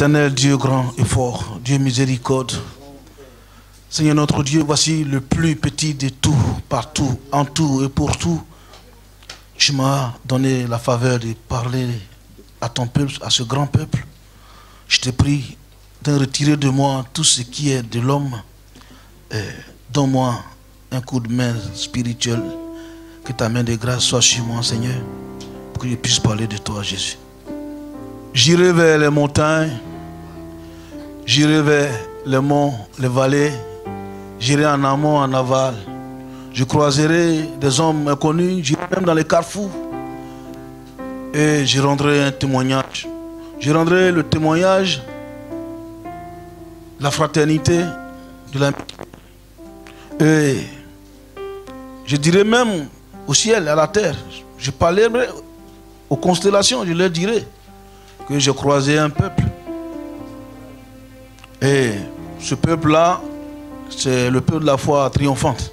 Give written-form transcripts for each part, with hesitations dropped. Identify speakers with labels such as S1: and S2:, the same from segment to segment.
S1: Éternel Dieu grand et fort, Dieu miséricorde. Seigneur notre Dieu, voici le plus petit de tout, partout, en tout et pour tout. Tu m'as donné la faveur de parler à ton peuple, à ce grand peuple. Je te prie de retirer de moi tout ce qui est de l'homme. Donne-moi un coup de main spirituel. Que ta main de grâce soit sur moi, Seigneur, pour que je puisse parler de toi, Jésus. J'irai vers les montagnes, j'irai vers les monts, les vallées, j'irai en amont, en aval. Je croiserai des hommes inconnus, j'irai même dans les carrefours et je rendrai un témoignage. Je rendrai le témoignage, la fraternité, de l'amitié. Et je dirai même au ciel, à la terre, je parlerai aux constellations, je leur dirai que j'ai croisé un peuple. Et ce peuple-là, c'est le peuple de la foi triomphante.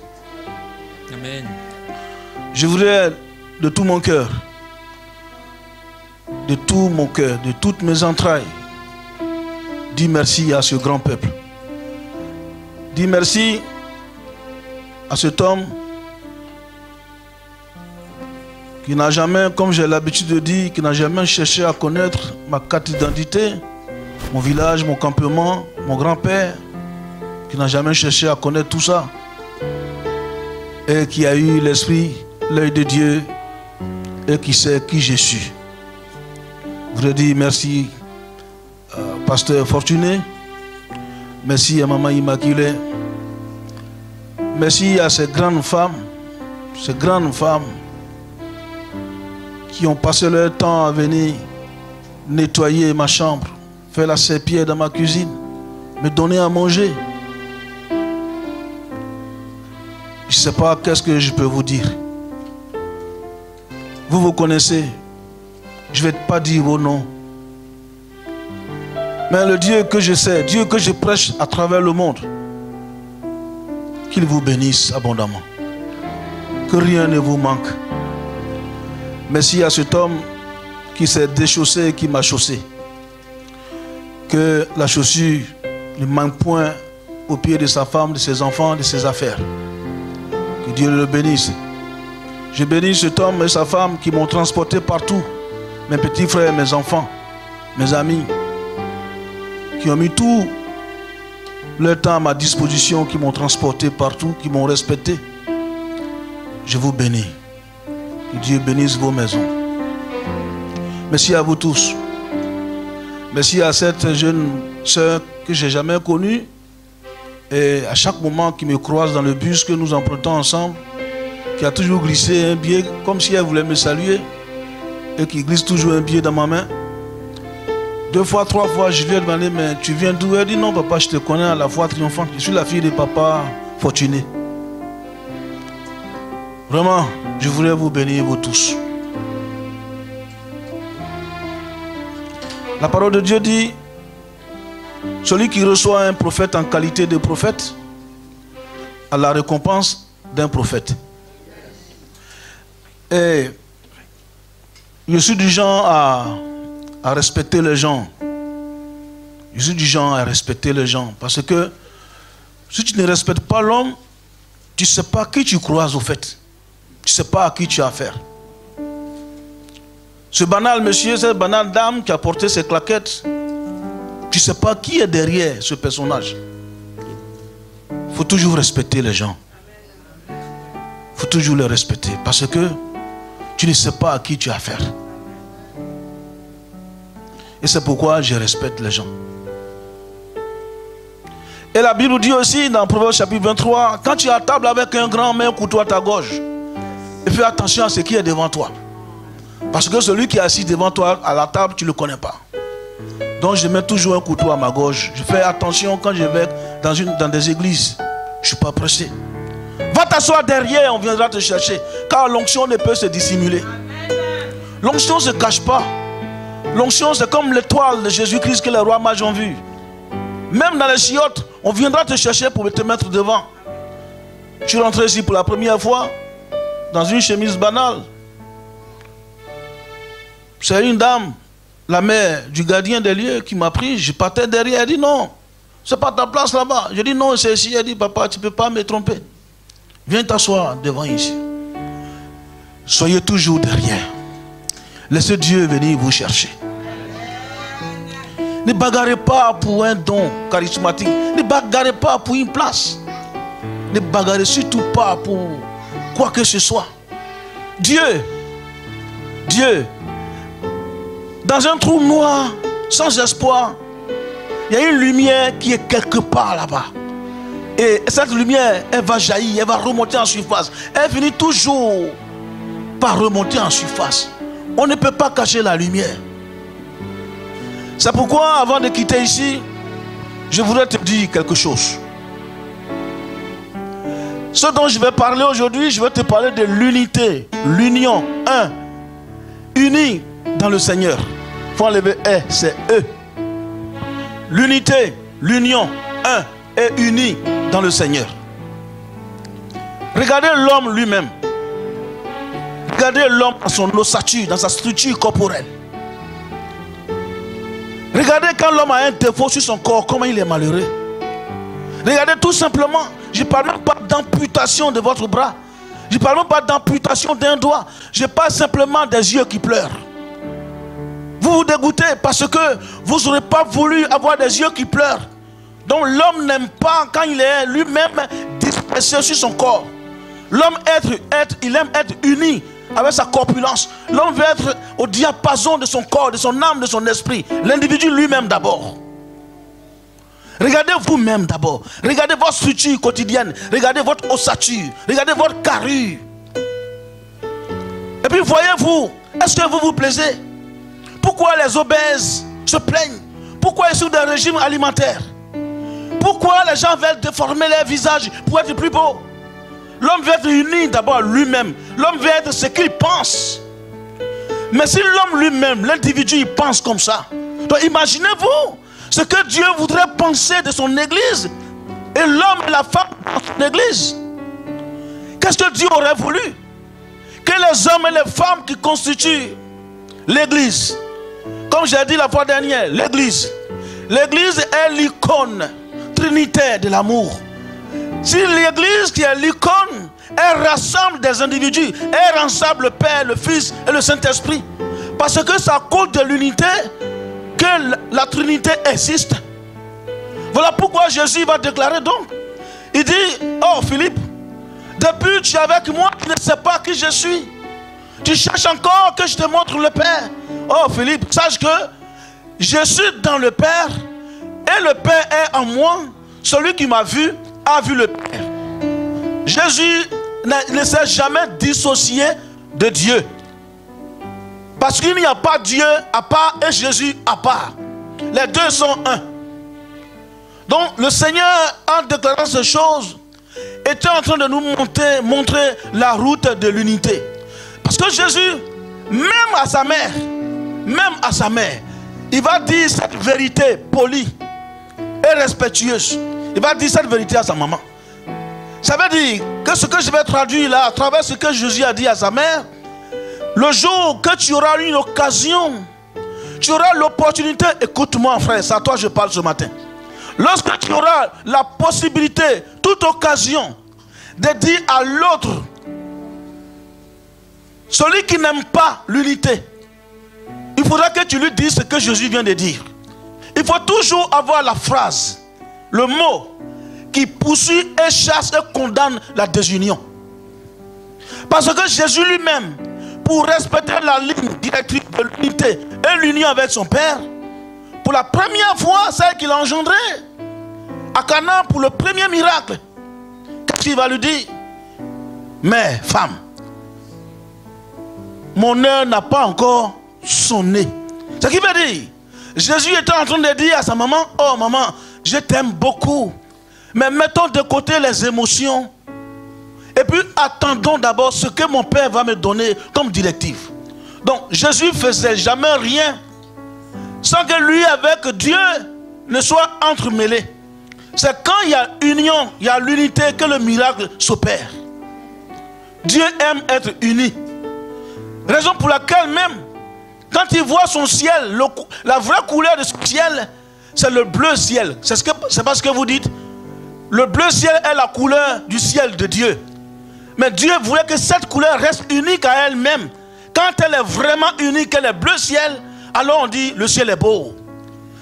S2: Amen.
S1: Je voudrais de tout mon cœur, de toutes mes entrailles, dire merci à ce grand peuple. Dire merci à cet homme qui n'a jamais, comme j'ai l'habitude de dire, qui n'a jamais cherché à connaître ma carte d'identité, mon village, mon campement, mon grand-père, qui n'a jamais cherché à connaître tout ça, et qui a eu l'esprit, l'œil de Dieu, et qui sait qui je suis. Je voudrais dire merci à Pasteur Fortuné, merci à Maman Immaculée, merci à ces grandes femmes qui ont passé leur temps à venir nettoyer ma chambre, faire la serpillière dans ma cuisine, me donner à manger. Je ne sais pas qu'est-ce que je peux vous dire. Vous vous connaissez. Je ne vais pas dire vos noms. Mais le Dieu que je sais, Dieu que je prêche à travers le monde, qu'il vous bénisse abondamment. Que rien ne vous manque. Merci à cet homme qui s'est déchaussé et qui m'a chaussé. Que la chaussure ne manque point aux pieds de sa femme, de ses enfants, de ses affaires. Que Dieu le bénisse. Je bénis cet homme et sa femme qui m'ont transporté partout. Mes petits frères, mes enfants, mes amis, qui ont mis tout leur temps à ma disposition, qui m'ont transporté partout, qui m'ont respecté. Je vous bénis. Que Dieu bénisse vos maisons. Merci à vous tous. Merci à cette jeune sœur que je n'ai jamais connue. Et à chaque moment qui me croise dans le bus que nous empruntons ensemble, qui a toujours glissé un billet comme si elle voulait me saluer, et qui glisse toujours un billet dans ma main. 2 fois, 3 fois, je lui ai demandé, mais tu viens d'où? Elle dit, non papa, je te connais à la foi triomphante. Je suis la fille de papa Fortuné. Vraiment, je voudrais vous bénir, vous tous. La parole de Dieu dit, celui qui reçoit un prophète en qualité de prophète a la récompense d'un prophète. Et je suis du genre à respecter les gens. Je suis du genre à respecter les gens. Parce que si tu ne respectes pas l'homme, tu ne sais pas qui tu croises au fait. Tu ne sais pas à qui tu as affaire. Ce banal monsieur, cette banale dame qui a porté ses claquettes, tu ne sais pas qui est derrière ce personnage. Il faut toujours respecter les gens. Il faut toujours les respecter. Parce que tu ne sais pas à qui tu as affaire. Et c'est pourquoi je respecte les gens. Et la Bible dit aussi dans Proverbe chapitre 23, quand tu es à table avec un grand, mets un couteau à ta gorge. Et fais attention à ce qui est devant toi. Parce que celui qui est assis devant toi à la table, tu ne le connais pas. Donc je mets toujours un couteau à ma gorge. Je fais attention quand je vais dans des églises. Je ne suis pas pressé. Va t'asseoir derrière, on viendra te chercher. Car l'onction ne peut se dissimuler. L'onction ne se cache pas. L'onction, c'est comme l'étoile de Jésus-Christ que les rois mages ont vu. Même dans les chiottes, on viendra te chercher pour te mettre devant. Je suis rentré ici pour la première fois dans une chemise banale. C'est une dame la mère du gardien des lieux qui m'a pris, je partais derrière, elle dit non, c'est pas ta place là-bas. Je dis non, c'est ici. Elle dit papa, tu ne peux pas me tromper. Viens t'asseoir devant ici. Soyez toujours derrière. Laissez Dieu venir vous chercher. Ne bagarrez pas pour un don charismatique. Ne bagarrez pas pour une place. Ne bagarrez surtout pas pour quoi que ce soit. Dieu, dans un trou noir, sans espoir, il y a une lumière qui est quelque part là-bas. Et cette lumière, elle va jaillir, elle va remonter en surface. Elle finit toujours par remonter en surface. On ne peut pas cacher la lumière. C'est pourquoi, avant de quitter ici, je voudrais te dire quelque chose. Ce dont je vais parler aujourd'hui, je vais te parler de l'unité, l'union, un, unis dans le Seigneur. Il faut enlever « c'est eux ». L'unité, l'union, un, et unis dans le Seigneur. Regardez l'homme lui-même. Regardez l'homme dans son ossature, dans sa structure corporelle. Regardez quand l'homme a un défaut sur son corps, comment il est malheureux. Regardez tout simplement, je ne parle même pas d'amputation de votre bras. Je ne parle même pas d'amputation d'un doigt. Je parle simplement des yeux qui pleurent. Vous vous dégoûtez parce que vous n'aurez pas voulu avoir des yeux qui pleurent. Donc l'homme n'aime pas quand il est lui-même dispersé sur son corps. L'homme il aime être uni avec sa corpulence. L'homme veut être au diapason de son corps, de son âme, de son esprit. L'individu lui-même d'abord. Regardez vous-même d'abord. Regardez votre structure quotidienne. Regardez votre ossature. Regardez votre carrure. Et puis voyez-vous, est-ce que vous vous plaisez? Pourquoi les obèses se plaignent? Pourquoi ils sont des régimes alimentaires? Pourquoi les gens veulent déformer leur visage pour être plus beaux? L'homme veut être uni d'abord lui-même. L'homme veut être ce qu'il pense. Mais si l'homme lui-même, l'individu, il pense comme ça, donc imaginez-vous ce que Dieu voudrait penser de son église et l'homme et la femme dans son église. Qu'est-ce que Dieu aurait voulu? Que les hommes et les femmes qui constituent l'église, comme j'ai dit la fois dernière, l'église est l'icône trinitaire de l'amour. Si l'église qui est l'icône, elle rassemble des individus, elle rassemble le Père, le Fils et le Saint-Esprit. Parce que c'est à cause de l'unité que la Trinité existe. Voilà pourquoi Jésus va déclarer donc. Il dit, oh Philippe, depuis que tu es avec moi, tu ne sais pas qui je suis. Tu cherches encore que je te montre le Père. Oh Philippe, sache que je suis dans le Père et le Père est en moi. Celui qui m'a vu a vu le Père. Jésus ne s'est jamais dissocié de Dieu. Parce qu'il n'y a pas Dieu à part et Jésus à part. Les deux sont un. Donc le Seigneur, en déclarant ces choses, était en train de nous montrer la route de l'unité. Parce que Jésus, même à sa mère, il va dire cette vérité polie et respectueuse. Il va dire cette vérité à sa maman. Ça veut dire que ce que je vais traduire là, à travers ce que Jésus a dit à sa mère, le jour que tu auras une occasion, tu auras l'opportunité, écoute-moi frère, c'est à toi que je parle ce matin. Lorsque tu auras la possibilité, toute occasion, de dire à l'autre, celui qui n'aime pas l'unité, il faudra que tu lui dises ce que Jésus vient de dire. Il faut toujours avoir la phrase, le mot qui poursuit et chasse et condamne la désunion. Parce que Jésus lui-même, pour respecter la ligne directrice de l'unité et l'union avec son Père, pour la première fois, celle qu'il a engendrée, à Cana, pour le premier miracle, qu'est-ce qu'il va lui dire? Mais femme, mon heure n'a pas encore sonné. Ce qui veut dire, Jésus était en train de dire à sa maman, oh maman, je t'aime beaucoup, mais mettons de côté les émotions. Et puis attendons d'abord ce que mon Père va me donner comme directive. Donc Jésus ne faisait jamais rien sans que lui avec Dieu ne soit entremêlé. C'est quand il y a union, il y a l'unité que le miracle s'opère. Dieu aime être uni. Raison pour laquelle même Quand il voit son ciel, la vraie couleur de son ciel, c'est le bleu ciel. C'est pas ce que vous dites. Le bleu ciel est la couleur du ciel de Dieu. Mais Dieu voulait que cette couleur reste unique à elle-même. Quand elle est vraiment unique, elle est bleu ciel, alors on dit le ciel est beau.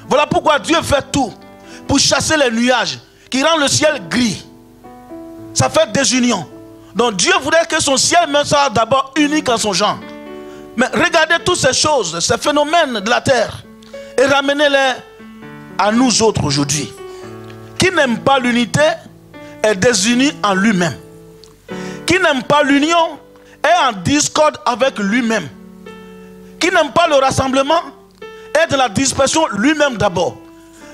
S1: Voilà pourquoi Dieu fait tout pour chasser les nuages qui rendent le ciel gris. Ça fait désunion. Donc Dieu voulait que son ciel même soit d'abord unique en son genre. Mais regardez toutes ces choses, ces phénomènes de la terre et ramenez-les à nous autres aujourd'hui. Qui n'aime pas l'unité est désuni en lui-même. Qui n'aime pas l'union est en discorde avec lui-même. Qui n'aime pas le rassemblement est de la dispersion lui-même d'abord.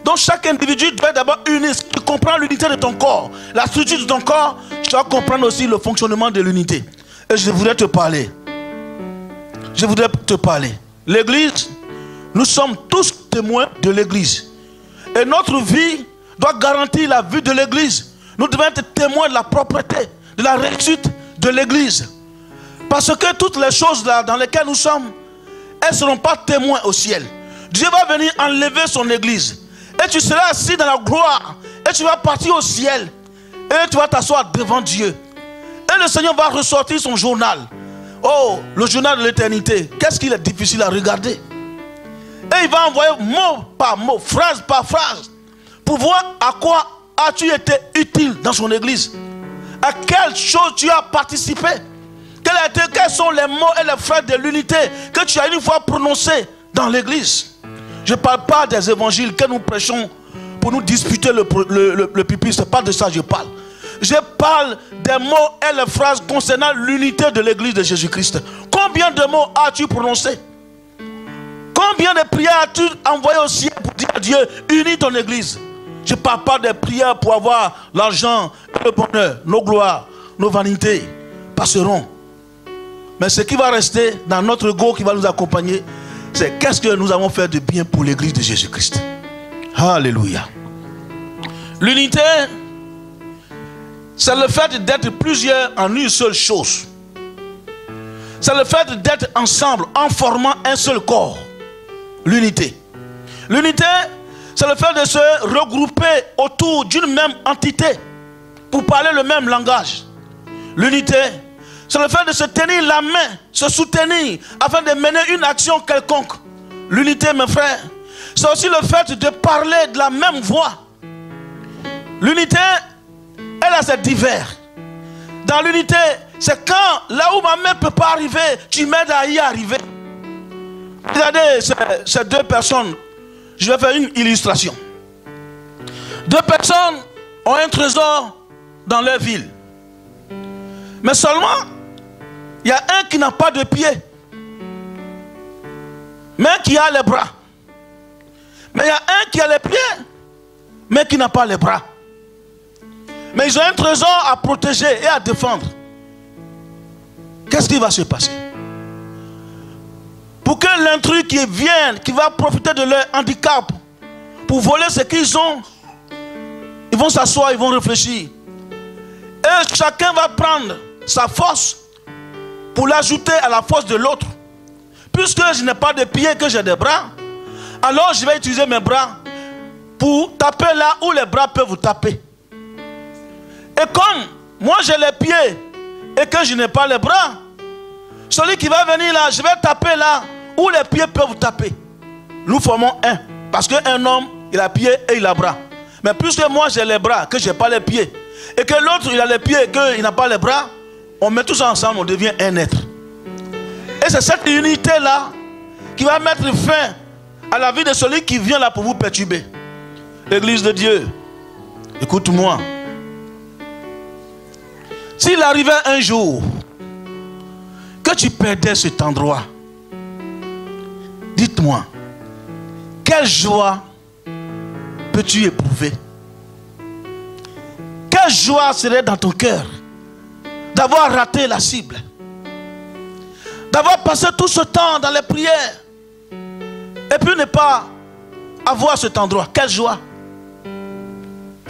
S1: Donc chaque individu doit d'abord unir. Si tu comprends l'unité de ton corps, la structure de ton corps, tu dois comprendre aussi le fonctionnement de l'unité. Et je voudrais te parler. L'église, nous sommes tous témoins de l'église. Et notre vie doit garantir la vie de l'église. Nous devons être témoins de la propreté, de la réussite de l'église. Parce que toutes les choses là dans lesquelles nous sommes, elles ne seront pas témoins au ciel. Dieu va venir enlever son église. Et tu seras assis dans la gloire. Et tu vas partir au ciel. Et tu vas t'asseoir devant Dieu. Et le Seigneur va ressortir son journal. Oh, le journal de l'éternité. Qu'est-ce qu'il est difficile à regarder. Et il va envoyer mot par mot, phrase par phrase, pour voir à quoi as-tu été utile dans son église. À quelle chose tu as participé. Quels sont les mots et les phrases de l'unité que tu as une fois prononcées dans l'église. Je ne parle pas des évangiles que nous prêchons pour nous disputer le pupitre. Ce n'est pas de ça que je parle. Je parle des mots et les phrases concernant l'unité de l'église de Jésus-Christ. Combien de mots as-tu prononcé? Combien de prières as-tu envoyé au ciel pour dire à Dieu, unis ton église? Je ne parle pas des prières pour avoir l'argent, le bonheur, nos gloires, nos vanités passeront. Mais ce qui va rester dans notre go qui va nous accompagner, c'est qu'est-ce que nous avons fait de bien pour l'église de Jésus-Christ. Alléluia. L'unité, c'est le fait d'être plusieurs en une seule chose. C'est le fait d'être ensemble en formant un seul corps. L'unité. L'unité, c'est le fait de se regrouper autour d'une même entité pour parler le même langage. L'unité, c'est le fait de se tenir la main, se soutenir afin de mener une action quelconque. L'unité, mes frères, c'est aussi le fait de parler de la même voix. L'unité, elle a ses divers. Dans l'unité, c'est quand là où ma main ne peut pas arriver, tu m'aides à y arriver. Regardez ces deux personnes. Je vais faire une illustration. Deux personnes ont un trésor dans leur ville. Mais seulement, il y a un qui n'a pas de pied, mais qui a les bras. Mais il y a un qui a les pieds, mais qui n'a pas les bras. Mais ils ont un trésor à protéger et à défendre. Qu'est-ce qui va se passer? Pour que l'intrus qui vient, qui va profiter de leur handicap, pour voler ce qu'ils ont, ils vont s'asseoir, ils vont réfléchir. Et chacun va prendre sa force pour l'ajouter à la force de l'autre. Puisque je n'ai pas de pieds, que j'ai des bras, alors je vais utiliser mes bras pour taper là où les bras peuvent vous taper. Et comme moi j'ai les pieds et que je n'ai pas les bras, celui qui va venir là, je vais taper là où les pieds peuvent vous taper. Nous formons un. Parce qu'un homme, il a pieds et il a bras. Mais puisque moi j'ai les bras, que je n'ai pas les pieds, et que l'autre il a les pieds et qu'il n'a pas les bras, on met tout ça ensemble, on devient un être. Et c'est cette unité là qui va mettre fin à la vie de celui qui vient là pour vous perturber. L'église de Dieu, écoute-moi. S'il arrivait un jour que tu perdais cet endroit, dites-moi, quelle joie peux-tu éprouver? Quelle joie serait dans ton cœur d'avoir raté la cible, d'avoir passé tout ce temps dans les prières et puis ne pas avoir cet endroit? Quelle joie!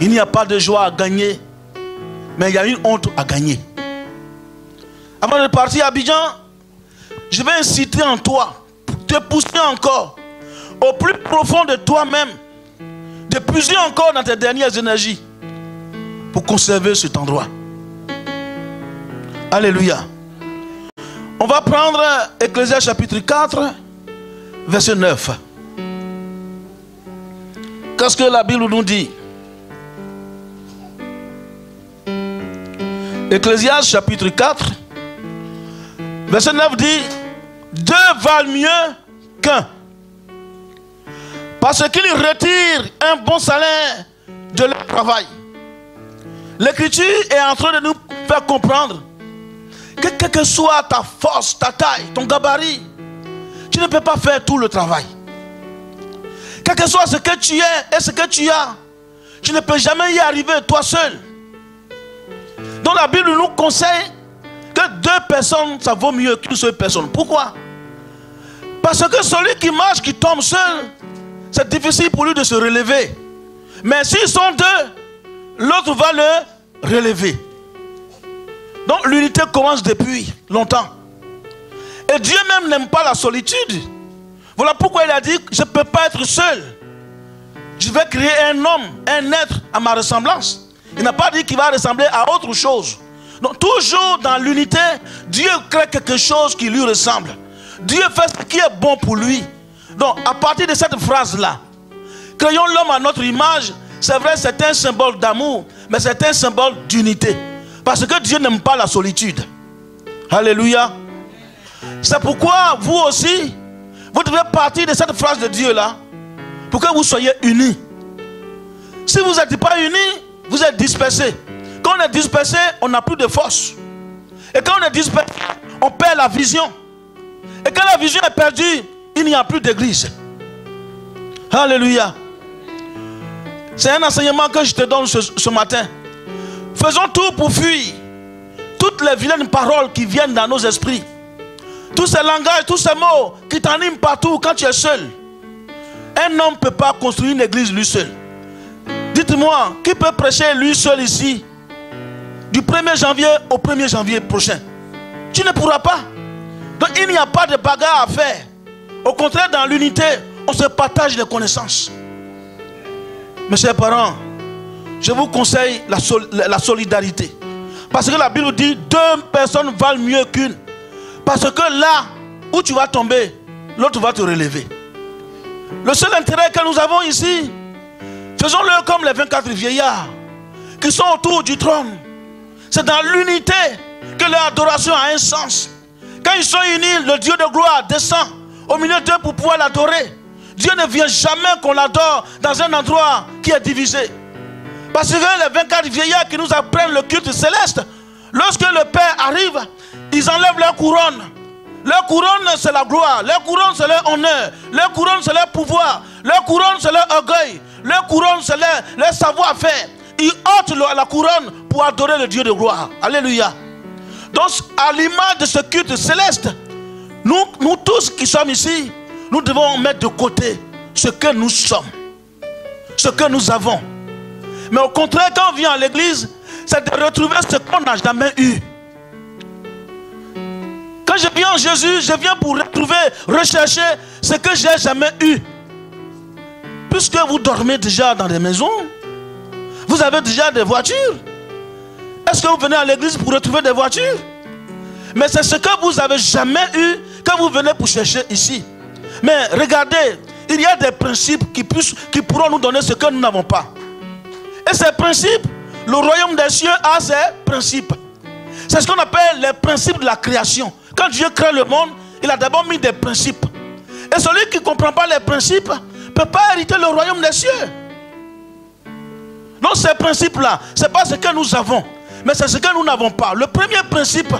S1: Il n'y a pas de joie à gagner, mais il y a une honte à gagner. Avant de partir à Abidjan, je vais inciter en toi, te pousser encore au plus profond de toi-même, de puiser encore dans tes dernières énergies pour conserver cet endroit. Alléluia. On va prendre Ecclésiaste chapitre 4, verset 9. Qu'est-ce que la Bible nous dit? Ecclésiaste chapitre 4, verset 9 dit: deux valent mieux qu'un, parce qu'ils retirent un bon salaire de leur travail. L'Écriture est en train de nous faire comprendre que quelle que soit ta force, ta taille, ton gabarit, tu ne peux pas faire tout le travail. Quel que soit ce que tu es et ce que tu as, tu ne peux jamais y arriver toi seul. Donc la Bible nous conseille que deux personnes, ça vaut mieux qu'une seule personne. Pourquoi? Parce que celui qui marche, qui tombe seul, c'est difficile pour lui de se relever. Mais s'ils sont deux, l'autre va le relever. Donc l'unité commence depuis longtemps. Et Dieu même n'aime pas la solitude. Voilà pourquoi il a dit: je ne peux pas être seul. Je vais créer un homme, un être à ma ressemblance. Il n'a pas dit qu'il va ressembler à autre chose. Donc toujours dans l'unité, Dieu crée quelque chose qui lui ressemble. Dieu fait ce qui est bon pour lui. Donc à partir de cette phrase-là, créons l'homme à notre image. C'est vrai, c'est un symbole d'amour, mais c'est un symbole d'unité. Parce que Dieu n'aime pas la solitude. Alléluia. C'est pourquoi vous aussi, vous devez partir de cette phrase de Dieu-là pour que vous soyez unis. Si vous n'êtes pas unis, vous êtes dispersés. Quand on est dispersé, on n'a plus de force. Et quand on est dispersé, on perd la vision. Et quand la vision est perdue, il n'y a plus d'église. Alléluia. C'est un enseignement que je te donne ce matin. Faisons tout pour fuir toutes les vilaines paroles qui viennent dans nos esprits. Tous ces langages, tous ces mots qui t'animent partout quand tu es seul. Un homme ne peut pas construire une église lui seul. Dites-moi, qui peut prêcher lui seul ici du 1er janvier au 1er janvier prochain? Tu ne pourras pas. Donc il n'y a pas de bagarre à faire. Au contraire, dans l'unité, on se partage les connaissances. Mes chers parents, je vous conseille la solidarité. Parce que la Bible dit: deux personnes valent mieux qu'une. Parce que là où tu vas tomber, l'autre va te relever. Le seul intérêt que nous avons ici, faisons-le comme les 24 vieillards qui sont autour du trône. C'est dans l'unité que leur adoration a un sens. Quand ils sont unis, le Dieu de gloire descend au milieu d'eux pour pouvoir l'adorer. Dieu ne vient jamais qu'on l'adore dans un endroit qui est divisé. Parce que les 24 vieillards qui nous apprennent le culte céleste, lorsque le Père arrive, ils enlèvent leur couronne. Leur couronne, c'est la gloire. Leur couronne, c'est leur honneur. Leur couronne, c'est leur pouvoir. Leur couronne, c'est leur orgueil. Leur couronne, c'est leur savoir-faire. Ils ôtent la couronne pour adorer le Dieu de gloire. Alléluia. Donc, à l'image de ce culte céleste, nous tous qui sommes ici, nous devons mettre de côté ce que nous sommes, ce que nous avons. Mais au contraire, quand on vient à l'église, c'est de retrouver ce qu'on n'a jamais eu. Quand je viens en Jésus, je viens pour retrouver, rechercher ce que j'ai jamais eu. Puisque vous dormez déjà dans des maisons, vous avez déjà des voitures. Est-ce que vous venez à l'église pour retrouver des voitures? Mais c'est ce que vous n'avez jamais eu que vous venez pour chercher ici. Mais regardez, il y a des principes qui pourront nous donner ce que nous n'avons pas. Et ces principes, le royaume des cieux a ses principes. C'est ce qu'on appelle les principes de la création. Quand Dieu crée le monde, il a d'abord mis des principes. Et celui qui ne comprend pas les principes ne peut pas hériter le royaume des cieux. Donc ces principes-là, ce n'est pas ce que nous avons, mais c'est ce que nous n'avons pas. Le premier principe,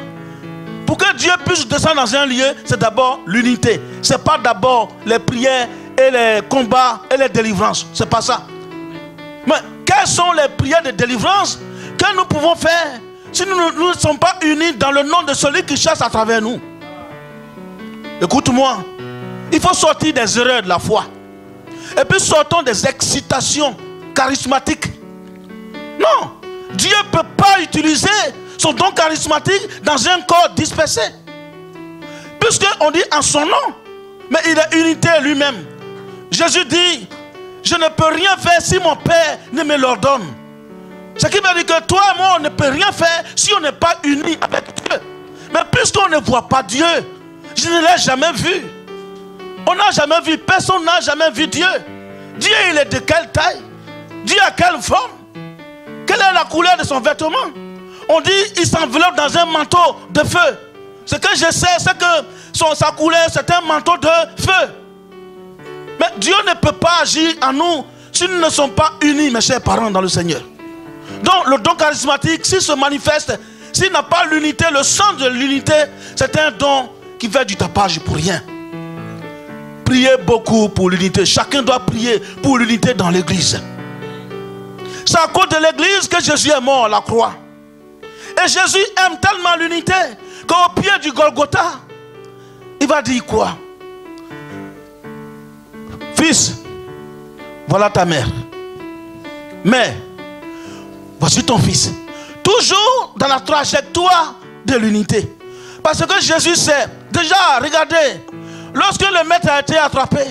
S1: pour que Dieu puisse descendre dans un lieu, c'est d'abord l'unité. Ce n'est pas d'abord les prières et les combats et les délivrances. Ce n'est pas ça. Mais quelles sont les prières de délivrance que nous pouvons faire si nous ne sommes pas unis dans le nom de celui qui chasse à travers nous? Écoute-moi, il faut sortir des erreurs de la foi. Et puis sortons des excitations charismatiques. Non, Dieu ne peut pas utiliser son don charismatique dans un corps dispersé. Puisqu'on dit en son nom. mais il est unité lui-même. Jésus dit, je ne peux rien faire si mon Père ne me l'ordonne. Ce qui veut dire que toi et moi, on ne peut rien faire si on n'est pas unis avec Dieu. Mais puisqu'on ne voit pas Dieu, je ne l'ai jamais vu. On n'a jamais vu, personne n'a jamais vu Dieu. Dieu, il est de quelle taille? Dieu a quelle forme? Quelle est la couleur de son vêtement? On dit, il s'enveloppe dans un manteau de feu. Ce que je sais, c'est que sa couleur, c'est un manteau de feu. Mais Dieu ne peut pas agir en nous si nous ne sommes pas unis, mes chers parents, dans le Seigneur. Donc, le don charismatique, s'il se manifeste, s'il n'a pas l'unité, le sens de l'unité, c'est un don qui fait du tapage pour rien. Priez beaucoup pour l'unité. Chacun doit prier pour l'unité dans l'église. C'est à cause de l'église que Jésus est mort à la croix. Et Jésus aime tellement l'unité qu'au pied du Golgotha, il va dire quoi? Fils, voilà ta mère. Mère, voici ton fils. Toujours dans la trajectoire de l'unité. Parce que Jésus sait, déjà, regardez, lorsque le maître a été attrapé,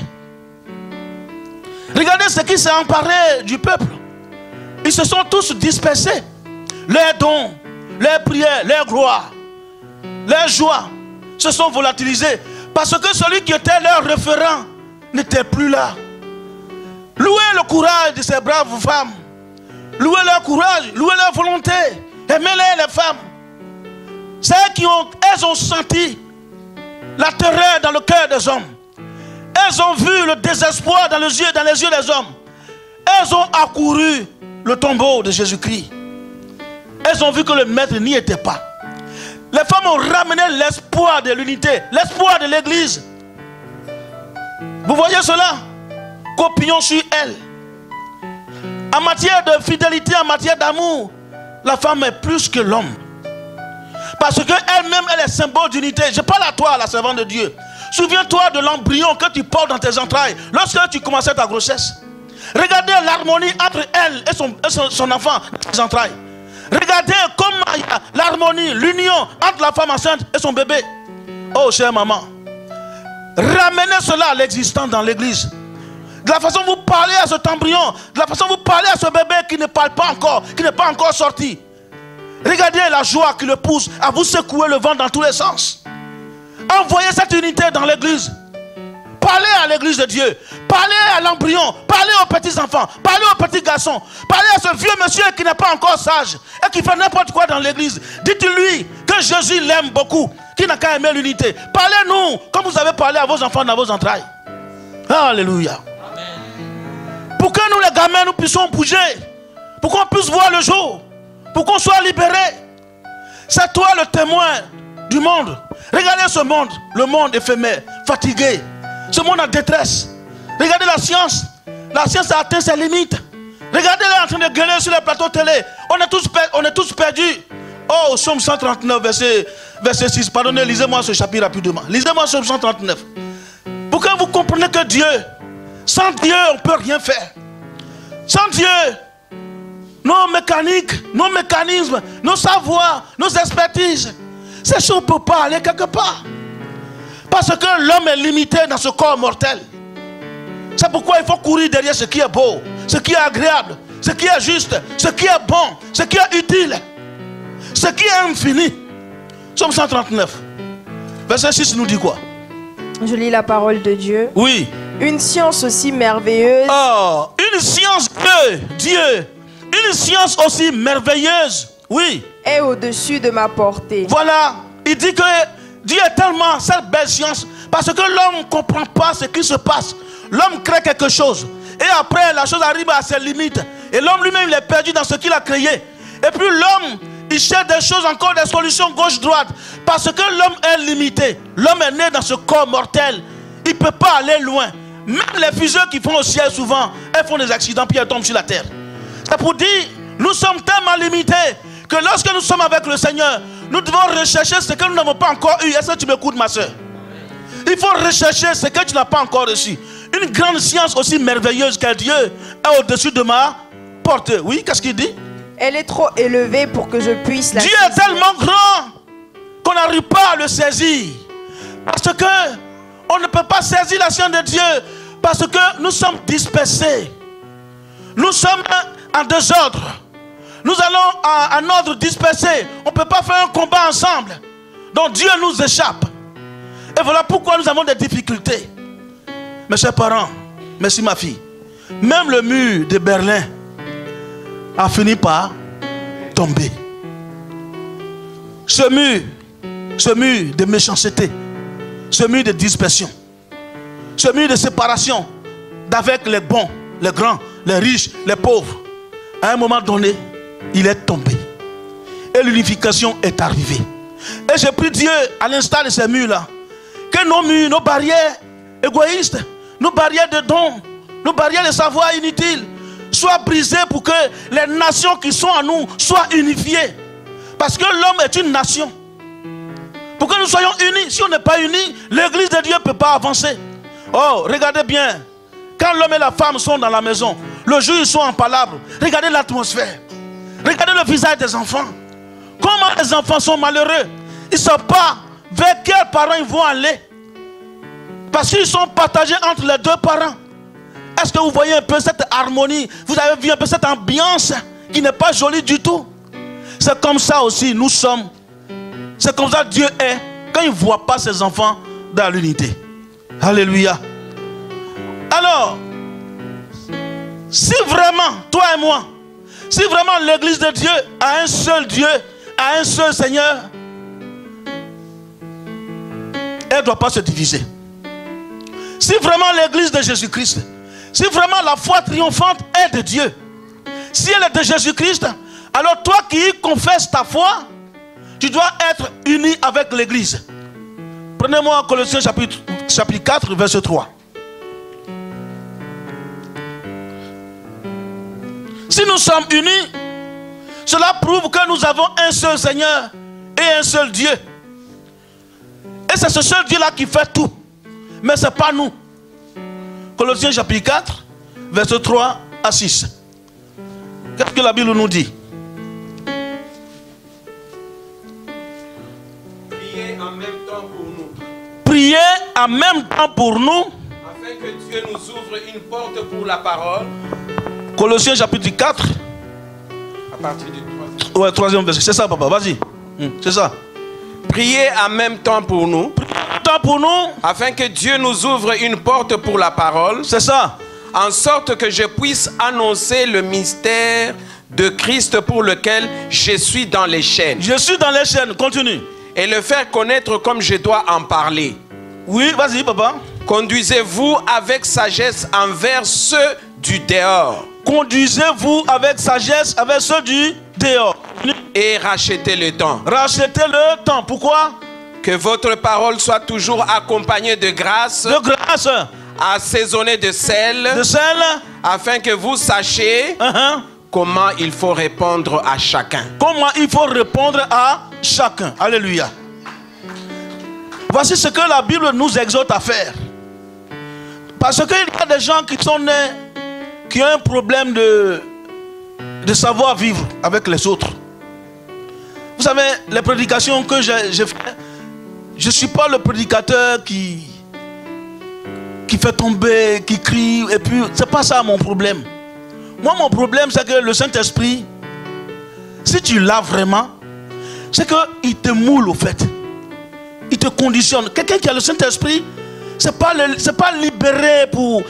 S1: regardez ce qui s'est emparé du peuple. Ils se sont tous dispersés. Leurs dons, leurs prières, leurs gloires, leurs joies se sont volatilisés. Parce que celui qui était leur référent n'était plus là. Louez le courage de ces braves femmes. Louez leur courage, louez leur volonté. Aimez-les, les femmes. Elles ont senti la terreur dans le cœur des hommes. Elles ont vu le désespoir dans les yeux des hommes. Elles ont accouru le tombeau de Jésus-Christ. Elles ont vu que le maître n'y était pas. Les femmes ont ramené l'espoir de l'unité, l'espoir de l'église. Vous voyez cela? Copions sur elle. En matière de fidélité, en matière d'amour, la femme est plus que l'homme. Parce qu'elle-même, elle est symbole d'unité. Je parle à toi, la servante de Dieu. Souviens-toi de l'embryon que tu portes dans tes entrailles lorsque tu commençais ta grossesse. Regardez l'harmonie entre elle et son enfant dans tes entrailles. Regardez comment il y a l'harmonie, l'union entre la femme enceinte et son bébé. Oh, chère maman, ramenez cela à l'existence dans l'église. De la façon dont vous parlez à cet embryon, de la façon dont vous parlez à ce bébé qui ne parle pas encore, qui n'est pas encore sorti. Regardez la joie qui le pousse à vous secouer le ventre dans tous les sens. Envoyez cette unité dans l'église. Parlez à l'église de Dieu. Parlez à l'embryon. Parlez aux petits enfants. Parlez aux petits garçons. Parlez à ce vieux monsieur qui n'est pas encore sage et qui fait n'importe quoi dans l'église. Dites-lui que Jésus l'aime beaucoup, qui n'a qu'à aimer l'unité. Parlez-nous comme vous avez parlé à vos enfants dans vos entrailles. Alléluia. Pour que nous les gamins nous puissions bouger. Pour qu'on puisse voir le jour. Pour qu'on soit libérés. C'est toi le témoin du monde. Regardez ce monde, le monde éphémère, fatigué. Ce monde en détresse. Regardez la science. La science a atteint ses limites. Regardez-les en train de gueuler sur les plateaux télé. On est tous perdus. Oh, Psaume 139, verset 6. Pardonnez, lisez-moi ce chapitre rapidement. Lisez-moi Psaume 139. Pour que vous compreniez que Dieu, sans Dieu, on ne peut rien faire. Sans Dieu, nos mécaniques, nos mécanismes, nos savoirs, nos expertises, ces choses ne peuvent pas aller quelque part. Parce que l'homme est limité dans ce corps mortel. C'est pourquoi il faut courir derrière ce qui est beau, ce qui est agréable, ce qui est juste, ce qui est bon, ce qui est utile, ce qui est infini. Psaume 139, verset 6 nous dit quoi?
S2: Je lis la parole de Dieu.
S1: Oui.
S2: Une science aussi merveilleuse.
S1: Oh, une science de Dieu. Une science aussi merveilleuse. Oui.
S2: Est au-dessus de ma portée.
S1: Voilà. Il dit que Dieu est tellement cette belle science. Parce que l'homme ne comprend pas ce qui se passe. L'homme crée quelque chose. Et après, la chose arrive à ses limites. Et l'homme lui-même, il est perdu dans ce qu'il a créé. Et puis l'homme, il cherche des choses, encore des solutions gauche-droite. Parce que l'homme est limité. L'homme est né dans ce corps mortel. Il ne peut pas aller loin. Même les fusées qui font au ciel souvent, elles font des accidents puis elles tombent sur la terre. C'est pour dire, nous sommes tellement limités que lorsque nous sommes avec le Seigneur, nous devons rechercher ce que nous n'avons pas encore eu. Est-ce que tu m'écoutes, ma soeur? Il faut rechercher ce que tu n'as pas encore reçu. Une grande science aussi merveilleuse que Dieu est au-dessus de ma portée. Oui, qu'est-ce qu'il dit?
S2: Elle est trop élevée pour que je puisse la
S1: Dieu
S2: saisir.
S1: est tellement grand qu'on n'arrive pas à le saisir. Parce que On ne peut pas saisir l'action de Dieu parce que nous sommes dispersés. Nous sommes en désordre. Nous allons en ordre dispersé. On ne peut pas faire un combat ensemble. Donc Dieu nous échappe. Et voilà pourquoi nous avons des difficultés. Mes chers parents, merci ma fille. Même le mur de Berlin a fini par tomber. Ce mur de méchanceté, ce mur de dispersion, ce mur de séparation d'avec les bons, les grands, les riches, les pauvres, à un moment donné, il est tombé. Et l'unification est arrivée. Et j'ai pris Dieu à l'instar de ces murs-là. Que nos murs, nos barrières égoïstes, nos barrières de dons, nos barrières de savoir inutiles soient brisées pour que les nations qui sont en nous soient unifiées. Parce que l'homme est une nation. Pour que nous soyons unis. Si on n'est pas unis, l'église de Dieu ne peut pas avancer. Oh, regardez bien. Quand l'homme et la femme sont dans la maison, le jour ils sont en palabre, regardez l'atmosphère. Regardez le visage des enfants. Comment les enfants sont malheureux. Ils ne savent pas vers quels parents ils vont aller. Parce qu'ils sont partagés entre les deux parents. Est-ce que vous voyez un peu cette harmonie? Vous avez vu un peu cette ambiance qui n'est pas jolie du tout? C'est comme ça aussi nous sommes. C'est comme ça Dieu est quand il ne voit pas ses enfants dans l'unité. Alléluia. Alors, si vraiment, toi et moi, si vraiment l'église de Dieu a un seul Dieu, a un seul Seigneur, elle ne doit pas se diviser. Si vraiment l'église de Jésus-Christ, si vraiment la foi triomphante est de Dieu, si elle est de Jésus-Christ, alors toi qui confesses ta foi, tu dois être uni avec l'église. Prenez-moi Colossiens chapitre 4, verset 3. Si nous sommes unis, cela prouve que nous avons un seul Seigneur et un seul Dieu. Et c'est ce seul Dieu-là qui fait tout. Mais ce n'est pas nous. Colossiens chapitre 4, verset 3 à 6. Qu'est-ce que la Bible nous dit?
S3: Priez en même temps pour nous.
S1: Priez en même temps pour nous.
S3: Afin que Dieu nous ouvre une porte pour la parole.
S1: Colossiens chapitre 4.
S3: À partir du 3e.
S1: Ouais, 3e verset. C'est ça, papa. Vas-y. C'est ça.
S3: Priez en même temps pour nous.
S1: Priez en même temps pour nous.
S3: Afin que Dieu nous ouvre une porte pour la parole.
S1: C'est ça.
S3: En sorte que je puisse annoncer le mystère de Christ pour lequel je suis dans les chaînes.
S1: Je suis dans les chaînes. Continue.
S3: Et le faire connaître comme je dois en parler.
S1: Oui, vas-y, papa.
S3: Conduisez-vous avec sagesse envers ceux du dehors.
S1: Conduisez-vous avec sagesse avec ceux du dehors.
S3: Et rachetez le temps.
S1: Rachetez le temps. Pourquoi?
S3: Que votre parole soit toujours accompagnée de grâce.
S1: De grâce.
S3: Assaisonnée de sel.
S1: De sel.
S3: Afin que vous sachiez comment il faut répondre à chacun.
S1: Comment il faut répondre à chacun. Alléluia. Voici ce que la Bible nous exhorte à faire. Parce qu'il y a des gens qui sont nés, qui ont un problème de savoir vivre avec les autres. Vous savez, les prédications que j'ai faites, je ne suis pas le prédicateur qui fait tomber, qui crie, et puis c'est pas ça mon problème. Moi, mon problème, c'est que le Saint-Esprit, si tu l'as vraiment, c'est qu'il te moule au fait. Il te conditionne. Quelqu'un qui a le Saint-Esprit, c'est pas libéré pour...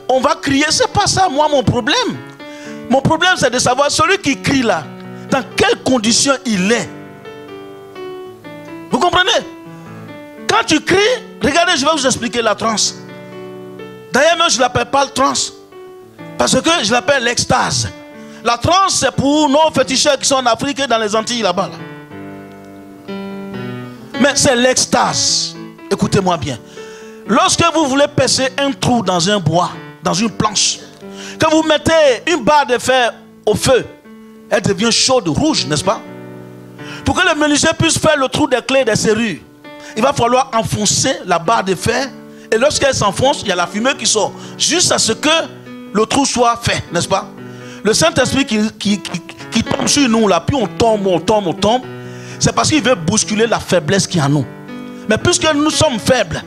S1: On va crier, c'est pas ça, moi, mon problème. Mon problème, c'est de savoir, celui qui crie là, dans quelles conditions il est. Vous comprenez? Quand tu cries, regardez, je vais vous expliquer la transe. D'ailleurs, même, je ne l'appelle pas le transe. Parce que je l'appelle l'extase. La transe, c'est pour nos féticheurs qui sont en Afrique et dans les Antilles là-bas. Là. Mais c'est l'extase. Écoutez-moi bien. Lorsque vous voulez percer un trou dans un bois, dans une planche, que vous mettez une barre de fer au feu, elle devient chaude, rouge, n'est-ce pas? Pour que le menuisier puisse faire le trou des clés et des serrures, il va falloir enfoncer la barre de fer. Et lorsqu'elle s'enfonce, il y a la fumée qui sort. Juste à ce que le trou soit fait, n'est-ce pas? Le Saint-Esprit qui tombe sur nous, là, puis on tombe, c'est parce qu'il veut bousculer la faiblesse qui est en nous. Mais puisque nous sommes faibles,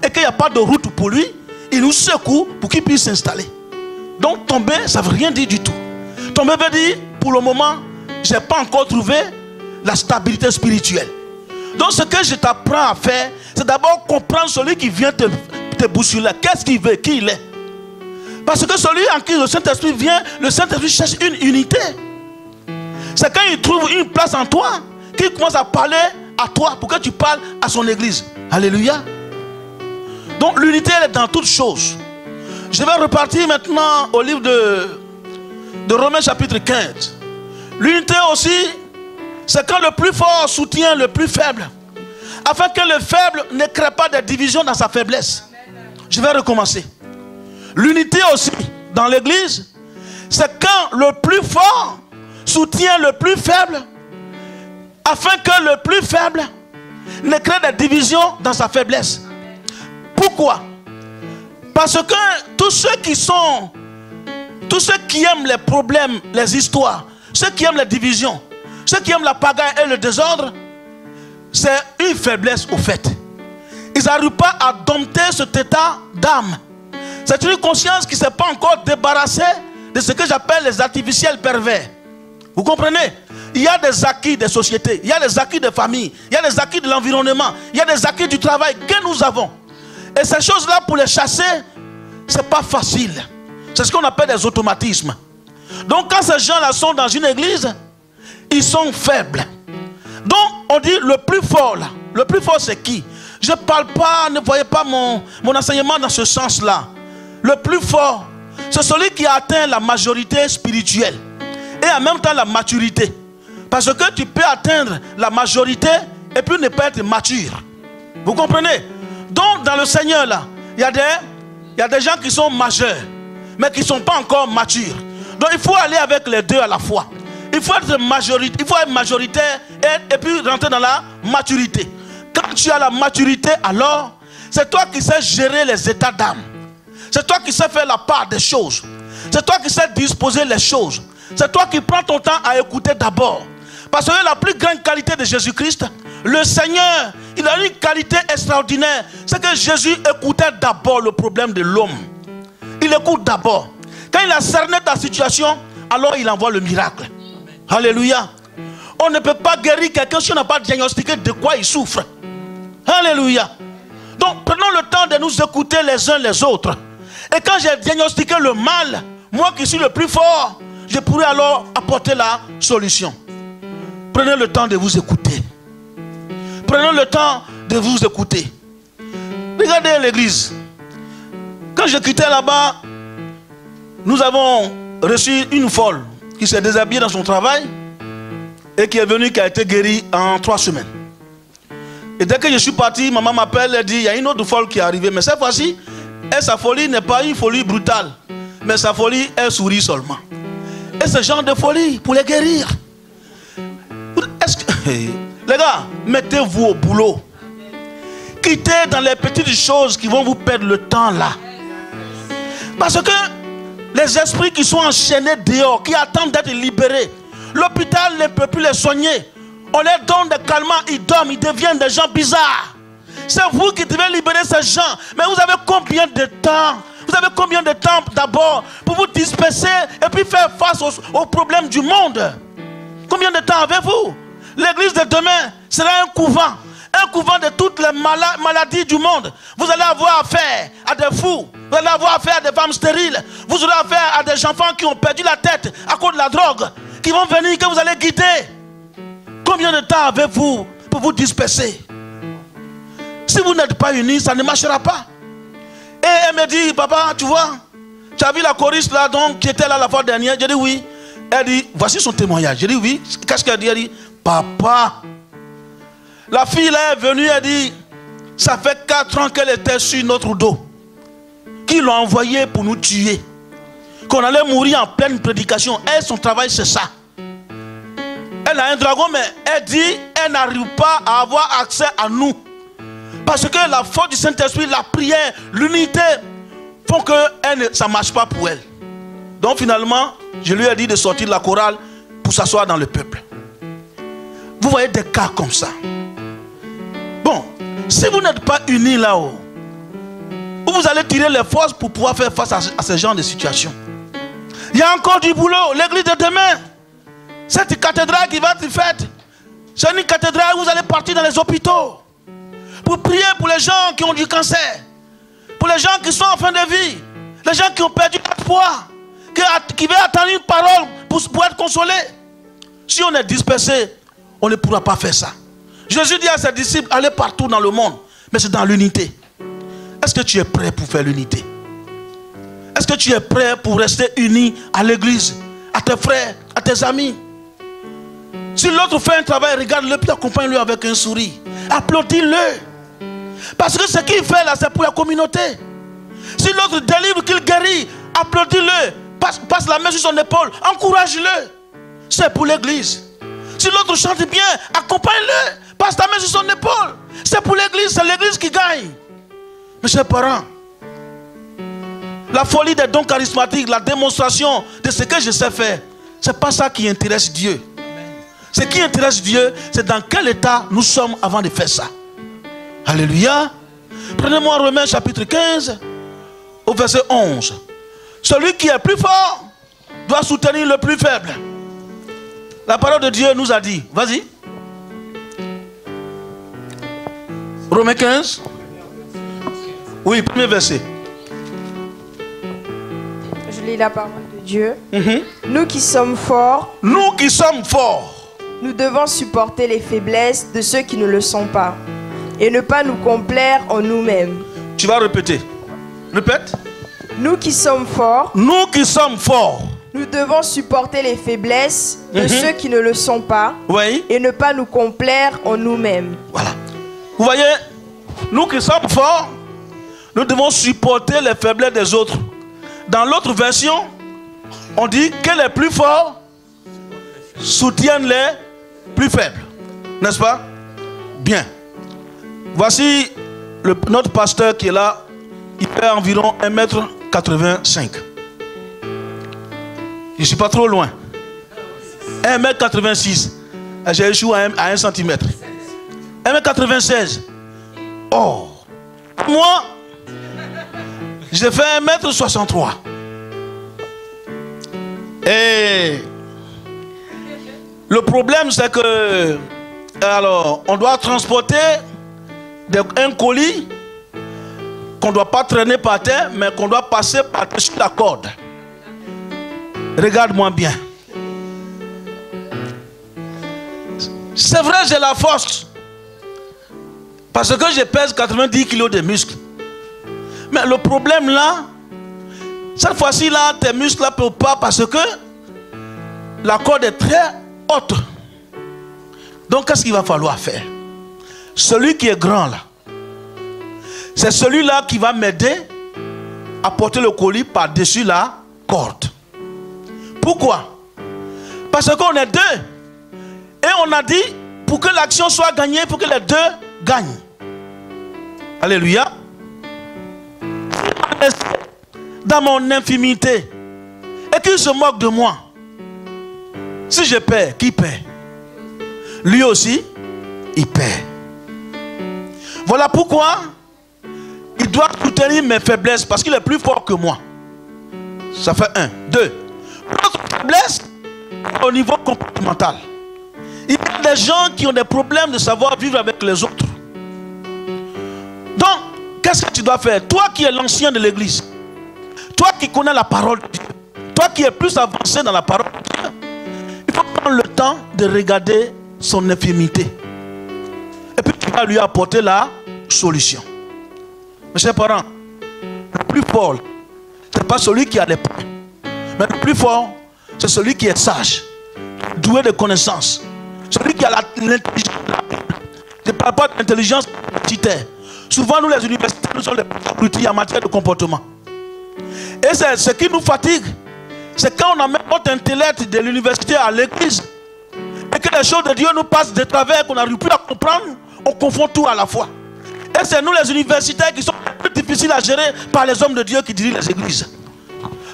S1: et qu'il n'y a pas de route pour lui, il nous secoue pour qu'il puisse s'installer. Donc tomber, ça ne veut rien dire du tout. Tomber veut dire, pour le moment, je n'ai pas encore trouvé la stabilité spirituelle. Donc ce que je t'apprends à faire, c'est d'abord comprendre celui qui vient te bousculer. Qu'est-ce qu'il veut, qui il est. Parce que celui en qui le Saint-Esprit vient, le Saint-Esprit cherche une unité. C'est quand il trouve une place en toi qu'il commence à parler à toi pour que tu parles à son église. Alléluia. Donc l'unité, elle est dans toutes choses. Je vais repartir maintenant au livre de Romains chapitre 15. L'unité aussi, c'est quand le plus fort soutient le plus faible, afin que le faible ne crée pas de division dans sa faiblesse. Je vais recommencer. L'unité aussi, dans l'église, c'est quand le plus fort soutient le plus faible, afin que le plus faible ne crée de division dans sa faiblesse. Pourquoi? Parce que tous ceux qui aiment les problèmes, les histoires, ceux qui aiment les divisions, ceux qui aiment la pagaille et le désordre, c'est une faiblesse au fait. Ils n'arrivent pas à dompter cet état d'âme. C'est une conscience qui ne s'est pas encore débarrassée de ce que j'appelle les artificiels pervers. Vous comprenez? Il y a des acquis des sociétés, il y a des acquis des familles, il y a des acquis de l'environnement, il y a des acquis du travail que nous avons. Et ces choses-là, pour les chasser, ce n'est pas facile. C'est ce qu'on appelle des automatismes. Donc quand ces gens-là sont dans une église, ils sont faibles. Donc on dit le plus fort là. Le plus fort c'est qui? Je ne parle pas, ne voyez pas mon enseignement dans ce sens-là. Le plus fort, c'est celui qui a atteint la majorité spirituelle. Et en même temps la maturité. Parce que tu peux atteindre la majorité et puis ne pas être mature. Vous comprenez? Donc dans le Seigneur là, il y a des gens qui sont majeurs, mais qui ne sont pas encore matures. Donc il faut aller avec les deux à la fois. Il faut être majoritaire et puis rentrer dans la maturité. Quand tu as la maturité, alors c'est toi qui sais gérer les états d'âme. C'est toi qui sais faire la part des choses. C'est toi qui sais disposer les choses. C'est toi qui prends ton temps à écouter d'abord. Parce que la plus grande qualité de Jésus-Christ, le Seigneur, il a une qualité extraordinaire. C'est que Jésus écoutait d'abord le problème de l'homme. Il écoute d'abord. Quand il a cerné ta situation, alors il envoie le miracle. Amen. Alléluia. On ne peut pas guérir quelqu'un si on n'a pas diagnostiqué de quoi il souffre. Alléluia. Donc prenons le temps de nous écouter les uns les autres. Et quand j'ai diagnostiqué le mal, moi qui suis le plus fort, je pourrais alors apporter la solution. Prenez le temps de vous écouter. Prenez le temps de vous écouter. Regardez l'église. Quand je quittais là-bas, nous avons reçu une folle qui s'est déshabillée dans son travail et qui est venue, qui a été guérie en 3 semaines. Et dès que je suis parti, maman m'appelle et dit, il y a une autre folle qui est arrivée. Mais cette fois-ci, sa folie n'est pas une folie brutale, mais sa folie, elle sourit seulement. Et ce genre de folie, pour les guérir. Les gars, mettez-vous au boulot. Quittez dans les petites choses qui vont vous perdre le temps là. Parce que les esprits qui sont enchaînés dehors, qui attendent d'être libérés, l'hôpital ne peut plus les soigner. On les donne des calmants, ils dorment, ils deviennent des gens bizarres. C'est vous qui devez libérer ces gens. Mais vous avez combien de temps? Vous avez combien de temps d'abord pour vous disperser et puis faire face aux problèmes du monde? Combien de temps avez-vous? L'église de demain sera un couvent de toutes les maladies du monde. Vous allez avoir affaire à des fous. Vous allez avoir affaire à des femmes stériles. Vous aurez affaire à des enfants qui ont perdu la tête à cause de la drogue, qui vont venir, que vous allez guider. Combien de temps avez-vous pour vous disperser? Si vous n'êtes pas unis, ça ne marchera pas. Et elle me dit, papa, tu vois, tu as vu la choriste là, donc, qui était là la fois dernière? J'ai dit oui. Elle dit, voici son témoignage. J'ai dit oui. Qu'est-ce qu'elle dit? Elle dit, papa. La fille là est venue, elle dit, ça fait 4 ans qu'elle était sur notre dos. Qui l'ont envoyée pour nous tuer. Qu'on allait mourir en pleine prédication. Elle, son travail, c'est ça. Elle a un dragon, mais elle dit, elle n'arrive pas à avoir accès à nous. Parce que la force du Saint-Esprit, la prière, l'unité font que ça ne marche pas pour elle. Donc finalement, je lui ai dit de sortir de la chorale pour s'asseoir dans le peuple. Vous voyez des cas comme ça. Bon, si vous n'êtes pas unis là-haut, vous allez tirer les forces pour pouvoir faire face à ce genre de situation. Il y a encore du boulot. L'église de demain, cette cathédrale qui va être faite, c'est une cathédrale où vous allez partir dans les hôpitaux pour prier pour les gens qui ont du cancer, pour les gens qui sont en fin de vie, les gens qui ont perdu l'espoir, qui veulent attendre une parole pour être consolés. Si on est dispersé, on ne pourra pas faire ça. Jésus dit à ses disciples, allez partout dans le monde, mais c'est dans l'unité. Est-ce que tu es prêt pour faire l'unité? Est-ce que tu es prêt pour rester uni à l'église, à tes frères, à tes amis? Si l'autre fait un travail, regarde-le, puis accompagne-le avec un sourire. Applaudis-le. Parce que ce qu'il fait là, c'est pour la communauté. Si l'autre délivre, qu'il guérit, applaudis-le. Passe la main sur son épaule, encourage-le. C'est pour l'église. Si l'autre chante bien, accompagne-le. Passe ta main sur son épaule. C'est pour l'église, c'est l'église qui gagne. Mes chers parents, la folie des dons charismatiques, la démonstration de ce que je sais faire, ce n'est pas ça qui intéresse Dieu. Ce qui intéresse Dieu, c'est dans quel état nous sommes avant de faire ça. Alléluia. Prenez-moi Romains chapitre 15, au verset 11. Celui qui est plus fort doit soutenir le plus faible. La parole de Dieu nous a dit, vas-y. Romains 15. Oui, premier verset.
S2: Je lis la parole de Dieu. Nous qui sommes forts, nous devons supporter les faiblesses de ceux qui ne le sont pas et ne pas nous complaire en nous-mêmes.
S1: Tu vas répéter. Répète.
S2: Nous qui sommes forts,
S1: nous
S2: devons supporter les faiblesses de ceux qui ne le sont pas,
S1: oui,
S2: et ne pas nous complaire en nous-mêmes.
S1: Voilà. Vous voyez, nous qui sommes forts, nous devons supporter les faiblesses des autres. Dans l'autre version, on dit que les plus forts soutiennent les plus faibles. N'est-ce pas? Bien. Voici notre pasteur qui est là. Il fait environ 1m85. Je ne suis pas trop loin. 1m86. J'ai échoué à 1 cm. 1m96. Oh. Moi, j'ai fait 1m63. Et le problème, c'est que alors, on doit transporter un colis qu'on ne doit pas traîner par terre, mais qu'on doit passer par-dessus la corde. Regarde-moi bien. C'est vrai, j'ai la force. Parce que je pèse 90 kg de muscles. Mais le problème là, cette fois-ci là, tes muscles ne peuvent pas parce que la corde est très haute. Donc qu'est-ce qu'il va falloir faire? Celui qui est grand là, c'est celui-là qui va m'aider à porter le colis par-dessus la corde. Pourquoi? Parce qu'on est deux. Et on a dit, pour que l'action soit gagnée, il faut que les deux gagnent. Alléluia. Dans mon infimité, et qu'il se moque de moi. Si je perds, qui perd? Lui aussi, il perd. Voilà pourquoi il doit soutenir mes faiblesses parce qu'il est plus fort que moi. Ça fait 1. 2. Notre faiblesse au niveau comportemental. Il y a des gens qui ont des problèmes de savoir vivre avec les autres. Donc, qu'est-ce que tu dois faire? Toi qui es l'ancien de l'église, toi qui connais la parole de Dieu, toi qui es plus avancé dans la parole de Dieu, il faut prendre le temps de regarder son infirmité. Et puis tu vas lui apporter la solution. Mes chers parents, le plus fort, ce n'est pas celui qui a des points. Mais le plus fort, c'est celui qui est sage, doué de connaissances. Celui qui a l'intelligence de la Bible. Je ne parle pas de l'intelligence universitaire. Souvent, nous les universitaires, nous sommes les abrutis en matière de comportement. Et c'est ce qui nous fatigue. C'est quand on amène notre intellect de l'université à l'église et que les choses de Dieu nous passent de travers, qu'on n'arrive plus à comprendre, on confond tout à la fois. Et c'est nous les universitaires qui sont plus difficiles à gérer par les hommes de Dieu qui dirigent les églises.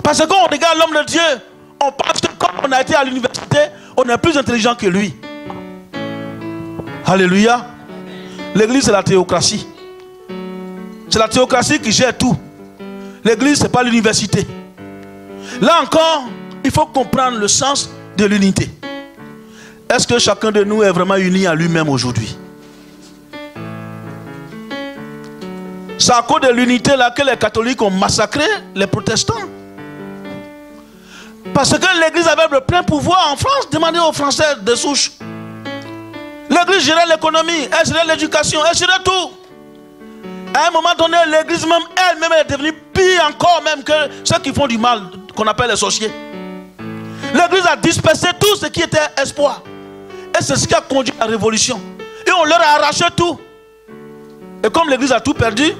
S1: Parce que quand on regarde l'homme de Dieu, on pense que comme on a été à l'université, on est plus intelligent que lui. Alléluia. L'église c'est la théocratie. C'est la théocratie qui gère tout. L'église, ce n'est pas l'université. Là encore, il faut comprendre le sens de l'unité. Est-ce que chacun de nous est vraiment uni à lui-même aujourd'hui? C'est à cause de l'unité là que les catholiques ont massacré les protestants. Parce que l'église avait le plein pouvoir en France. Demandez aux Français de souche. L'église gérait l'économie, elle gérait l'éducation, elle gérait tout. À un moment donné, l'église même elle-même est devenue pire encore même que ceux qui font du mal, qu'on appelle les sorciers. L'église a dispersé tout ce qui était espoir. Et c'est ce qui a conduit à la révolution. Et on leur a arraché tout. Et comme l'église a tout perdu,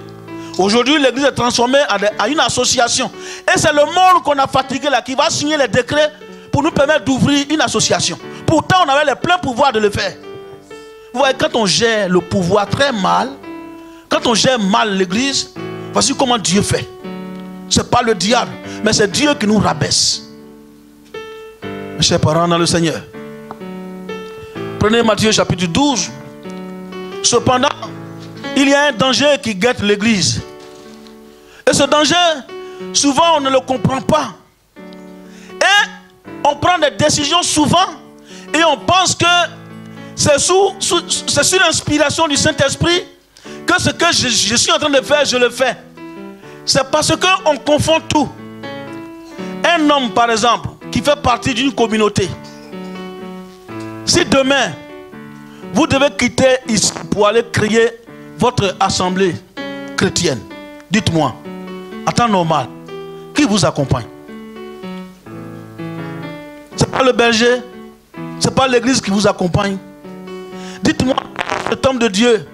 S1: aujourd'hui l'église est transformée en une association. Et c'est le monde qu'on a fatigué là qui va signer les décrets pour nous permettre d'ouvrir une association. Pourtant on avait le plein pouvoir de le faire. Vous voyez, quand on gère le pouvoir très mal, quand on gère mal l'église, voici comment Dieu fait. Ce n'est pas le diable, mais c'est Dieu qui nous rabaisse. Mes chers parents dans le Seigneur, prenez Matthieu chapitre 12. Cependant, il y a un danger qui guette l'église. Et ce danger, souvent on ne le comprend pas. Et on prend des décisions souvent et on pense que c'est sur l'inspiration du Saint-Esprit que ce que je suis en train de faire, je le fais. C'est parce qu'on confond tout. Un homme, par exemple, qui fait partie d'une communauté, si demain, vous devez quitter ici pour aller créer votre assemblée chrétienne, dites-moi, en temps normal, qui vous accompagne? Ce n'est pas le berger, ce n'est pas l'église qui vous accompagne. Dites-moi, cet homme de Dieu,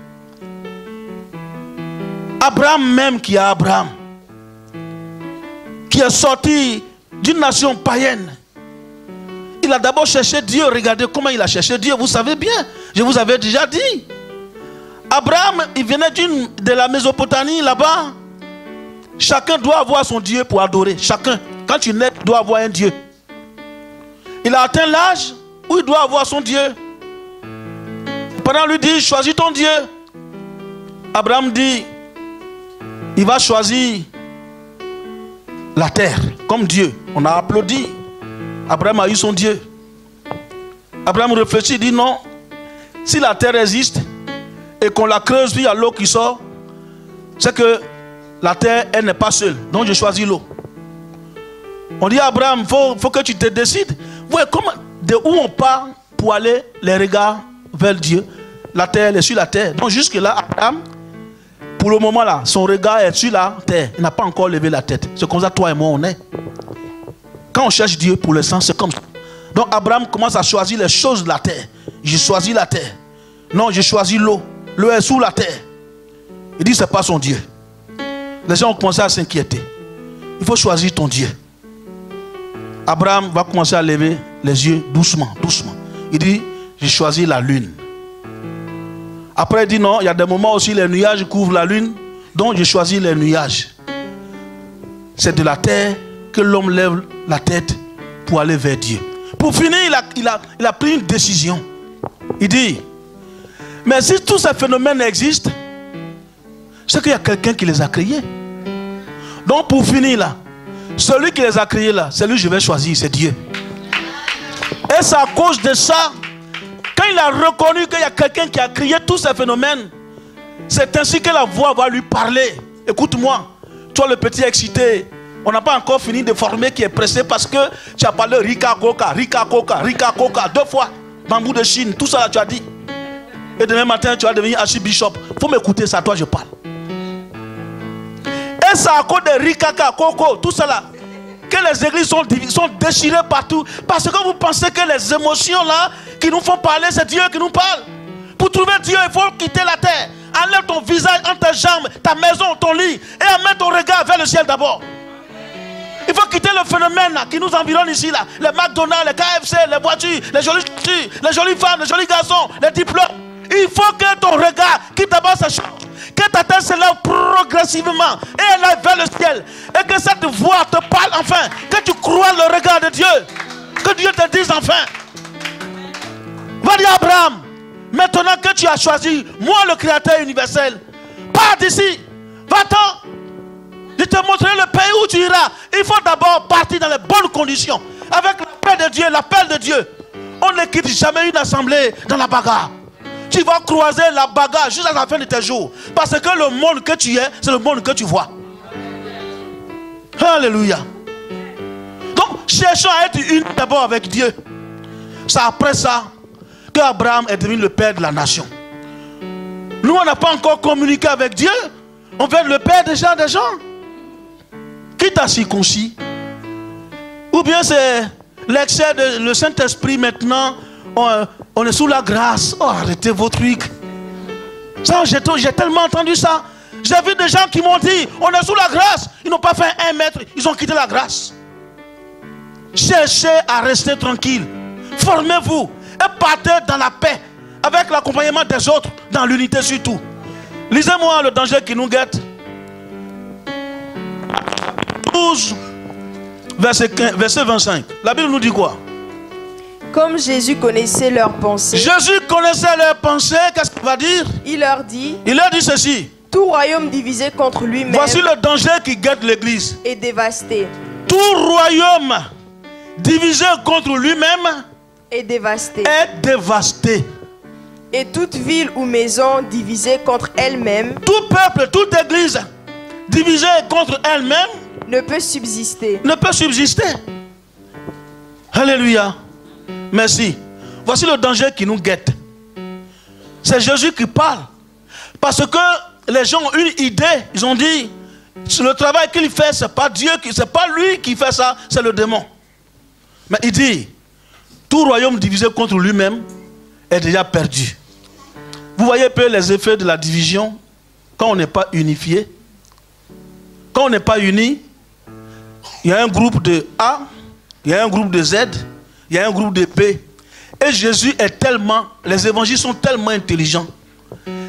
S1: Abraham même qui est Abraham, qui est sorti d'une nation païenne, il a d'abord cherché Dieu. Regardez comment il a cherché Dieu. Vous savez bien, je vous avais déjà dit. Abraham, il venait de la Mésopotamie là-bas. Chacun doit avoir son Dieu pour adorer. Chacun, quand tu nais, tu dois avoir un Dieu. Il a atteint l'âge où il doit avoir son Dieu. Pendant lui dit, choisis ton Dieu. Abraham dit, il va choisir la terre comme Dieu. On a applaudi. Abraham a eu son Dieu. Abraham réfléchit, dit non. Si la terre existe et qu'on la creuse puis il y a l'eau qui sort, c'est que la terre, elle n'est pas seule. Donc je choisis l'eau. On dit à Abraham, faut que tu te décides. Ouais, comment, de où on part pour aller les regards vers Dieu? La terre, elle est sur la terre. Donc jusque là, Abraham, pour le moment là, son regard est sur la terre. Il n'a pas encore levé la tête. C'est comme ça toi et moi on est. Quand on cherche Dieu pour l'instant, c'est comme ça. Donc Abraham commence à choisir les choses de la terre. J'ai choisi la terre. Non, j'ai choisi l'eau. L'eau est sous la terre. Il dit, c'est pas son Dieu. Les gens ont commencé à s'inquiéter. Il faut choisir ton Dieu. Abraham va commencer à lever les yeux doucement, doucement. Il dit, j'ai choisi la lune. Après il dit, non, il y a des moments aussi les nuages couvrent la lune. Donc j'ai choisi les nuages. C'est de la terre que l'homme lève la tête pour aller vers Dieu. Pour finir, il a pris une décision. Il dit, mais si tous ces phénomènes existent, c'est qu'il y a quelqu'un qui les a créés. Donc pour finir là, celui qui les a créés là, c'est lui que je vais choisir, c'est Dieu. Et c'est à cause de ça, quand il a reconnu qu'il y a quelqu'un qui a créé tous ces phénomènes, c'est ainsi que la voix va lui parler. Écoute-moi, toi le petit excité, on n'a pas encore fini de former qui est pressé parce que tu as parlé Rika Koka, Rika Koka, Rika Koka, 2 fois, bambou de Chine, tout ça là, tu as dit. Et demain matin tu vas devenir archibishop. Il faut m'écouter ça, toi je parle. Et c'est à cause de Rikaka, Koko, tout cela, que les églises sont déchirées partout. Parce que vous pensez que les émotions là, qui nous font parler, c'est Dieu qui nous parle. Pour trouver Dieu, il faut quitter la terre. Enlève ton visage entre tes jambes, ta maison, ton lit, et amène ton regard vers le ciel d'abord. Il faut quitter le phénomène là, qui nous environne ici, là. Les McDonald's, les KFC, les voitures, les jolies femmes, les jolis garçons, les diplômes. Il faut que ton regard quitte d'abord ces choses. Que ta tête se lève progressivement et elle aille vers le ciel. Et que cette voix te parle enfin. Que tu crois le regard de Dieu. Que Dieu te dise enfin. Va dire Abraham, maintenant que tu as choisi moi le Créateur universel, pars d'ici. Va-t'en. Je te montrerai le pays où tu iras. Il faut d'abord partir dans les bonnes conditions. Avec la paix de Dieu, l'appel de Dieu. On ne quitte jamais une assemblée dans la bagarre. Tu vas croiser la bagarre jusqu'à la fin de tes jours. Parce que le monde que tu es, c'est le monde que tu vois. Alléluia. Donc, cherchons à être unis d'abord avec Dieu. C'est après ça qu'Abraham est devenu le père de la nation. Nous, on n'a pas encore communiqué avec Dieu. On veut être le père déjà des gens. Qui t'a circoncis? Ou bien c'est l'excès de le Saint-Esprit maintenant, on est sous la grâce. Oh, arrêtez vos trucs. Ça, j'ai tellement entendu ça. J'ai vu des gens qui m'ont dit, on est sous la grâce. Ils n'ont pas fait 1 mètre, ils ont quitté la grâce. Cherchez à rester tranquille. Formez-vous et partez dans la paix, avec l'accompagnement des autres, dans l'unité surtout. Lisez-moi le danger qui nous guette. 12, verset 25. La Bible nous dit quoi?
S2: Comme Jésus connaissait leurs pensées.
S1: Jésus connaissait leurs pensées. Qu'est-ce qu'il va dire?
S2: Il leur dit
S1: ceci.
S2: Tout royaume divisé contre lui-même.
S1: Voici le danger qui guette l'église.
S2: Est dévasté.
S1: Tout royaume divisé contre lui-même
S2: est dévasté. Et toute ville ou maison divisée contre elle-même.
S1: Tout peuple, toute église divisée contre elle-même
S2: ne peut subsister.
S1: Alléluia. Merci. Voici le danger qui nous guette. C'est Jésus qui parle. Parce que les gens ont une idée. Ils ont dit, le travail qu'il fait, c'est pas Dieu, c'est pas lui qui fait ça, c'est le démon. Mais il dit, tout royaume divisé contre lui-même est déjà perdu. Vous voyez un peu les effets de la division quand on n'est pas unifié. Quand on n'est pas uni, il y a un groupe de A, il y a un groupe de Z, il y a un groupe de B. Et Jésus est tellement, les évangiles sont tellement intelligents.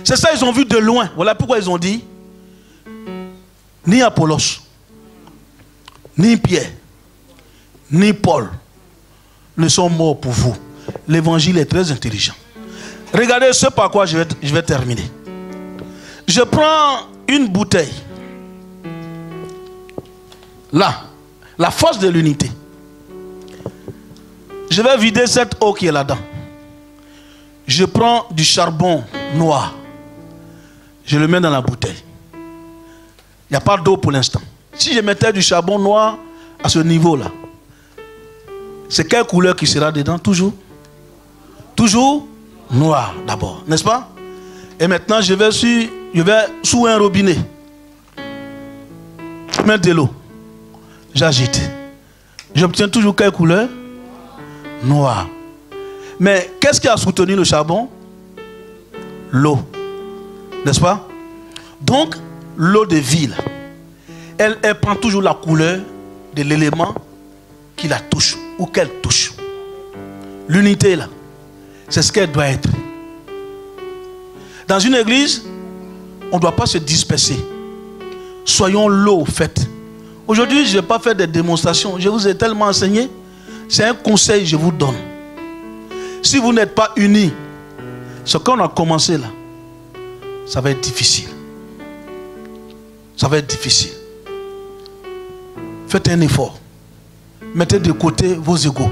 S1: C'est ça, ils ont vu de loin. Voilà pourquoi ils ont dit, ni Apollos, ni Pierre, ni Paul ne sont morts pour vous. L'évangile est très intelligent. Regardez ce par quoi je vais terminer. Je prends une bouteille. Là, la force de l'unité. Je vais vider cette eau qui est là-dedans. Je prends du charbon noir. Je le mets dans la bouteille. Il n'y a pas d'eau pour l'instant. Si je mettais du charbon noir à ce niveau-là, c'est quelle couleur qui sera dedans? Toujours noir d'abord, n'est-ce pas? Et maintenant, je vais sous un robinet. Je mets de l'eau. J'agite. J'obtiens toujours quelle couleur? Noir. Mais qu'est-ce qui a soutenu le charbon? L'eau. N'est-ce pas? Donc, l'eau de vie, là, elle prend toujours la couleur de l'élément qui la touche ou qu'elle touche. L'unité, là, c'est ce qu'elle doit être. Dans une église, on ne doit pas se disperser. Soyons l'eau faite. Aujourd'hui, je ne vais pas faire des démonstrations. Je vous ai tellement enseigné. C'est un conseil que je vous donne. Si vous n'êtes pas unis, ce qu'on a commencé là, ça va être difficile. Ça va être difficile. Faites un effort. Mettez de côté vos égos.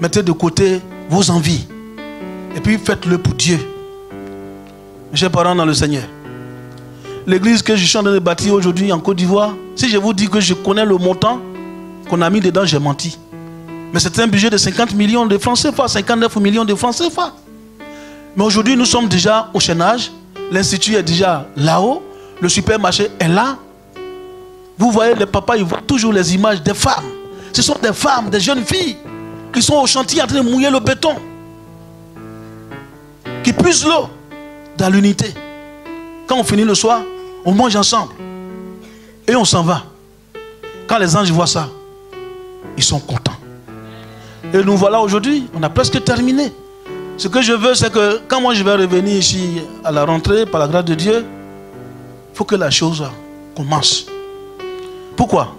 S1: Mettez de côté vos envies. Et puis faites-le pour Dieu. Mes chers parents dans le Seigneur. L'église que je suis en train de bâtir aujourd'hui en Côte d'Ivoire, si je vous dis que je connais le montant qu'on a mis dedans, j'ai menti. Mais c'est un budget de 50 millions de francs CFA, 59 millions de francs CFA. Mais aujourd'hui, nous sommes déjà au chaînage. L'institut est déjà là-haut. Le supermarché est là. Vous voyez, les papas, ils voient toujours les images des femmes. Ce sont des femmes, des jeunes filles qui sont au chantier en train de mouiller le béton. Qui puisent l'eau dans l'unité. Quand on finit le soir, on mange ensemble. Et on s'en va. Quand les anges voient ça, ils sont contents. Et nous voilà aujourd'hui, on a presque terminé. Ce que je veux, c'est que quand moi je vais revenir ici à la rentrée, par la grâce de Dieu, il faut que la chose commence. Pourquoi?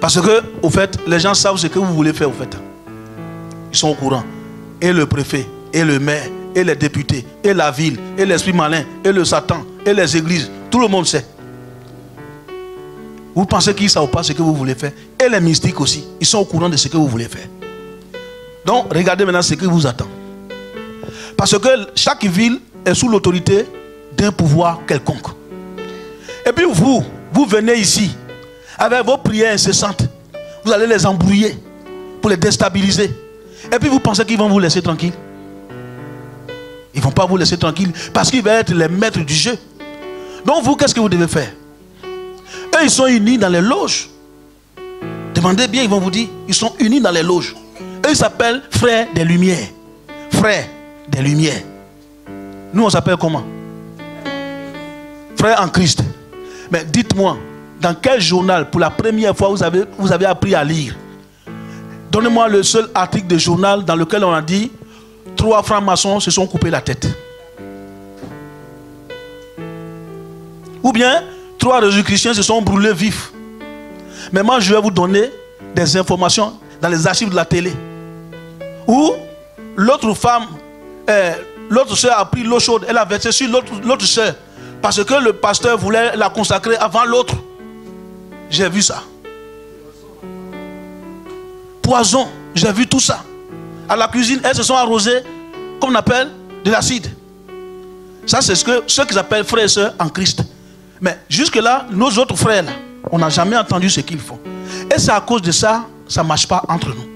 S1: Parce que, au fait, les gens savent ce que vous voulez faire, au fait. Ils sont au courant. Et le préfet, et le maire, et les députés, et la ville, et l'esprit malin, et le Satan, et les églises, tout le monde sait. Vous pensez qu'ils ne savent pas ce que vous voulez faire. Et les mystiques aussi, ils sont au courant de ce que vous voulez faire. Donc, regardez maintenant ce qui vous attend. Parce que chaque ville est sous l'autorité d'un pouvoir quelconque. Et puis vous venez ici, avec vos prières incessantes, vous allez les embrouiller pour les déstabiliser. Et puis vous pensez qu'ils vont vous laisser tranquille. Ils ne vont pas vous laisser tranquille parce qu'ils vont être les maîtres du jeu. Donc vous, qu'est-ce que vous devez faire? Eux, ils sont unis dans les loges. Demandez bien, ils vont vous dire, ils sont unis dans les loges. Eux, ils s'appellent frères des lumières. Frères des lumières. Nous, on s'appelle comment? Frères en Christ. Mais dites-moi, dans quel journal, pour la première fois, vous avez appris à lire? Donnez-moi le seul article de journal dans lequel on a dit 3 francs-maçons se sont coupés la tête. Ou bien 3 Jésus-chrétiens se sont brûlés vifs. Mais moi, je vais vous donner des informations dans les archives de la télé. Où l'autre femme, l'autre soeur a pris l'eau chaude, elle a versé sur l'autre soeur. Parce que le pasteur voulait la consacrer avant l'autre. J'ai vu ça. Poison, j'ai vu tout ça. À la cuisine, elles se sont arrosées, comme on appelle, de l'acide. Ça, c'est ce qu'ils appellent frères et sœurs en Christ. Mais jusque-là, nos autres frères, là, on n'a jamais entendu ce qu'ils font. Et c'est à cause de ça, ça ne marche pas entre nous.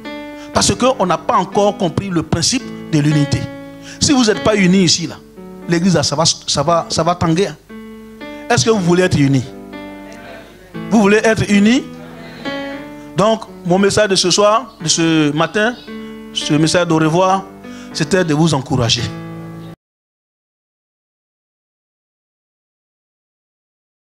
S1: Parce qu'on n'a pas encore compris le principe de l'unité. Si vous n'êtes pas unis ici, là, l'église, ça va tanguer. Est-ce que vous voulez être unis? Vous voulez être unis? Donc, mon message de ce soir, de ce matin, ce message de au revoir, c'était de vous encourager.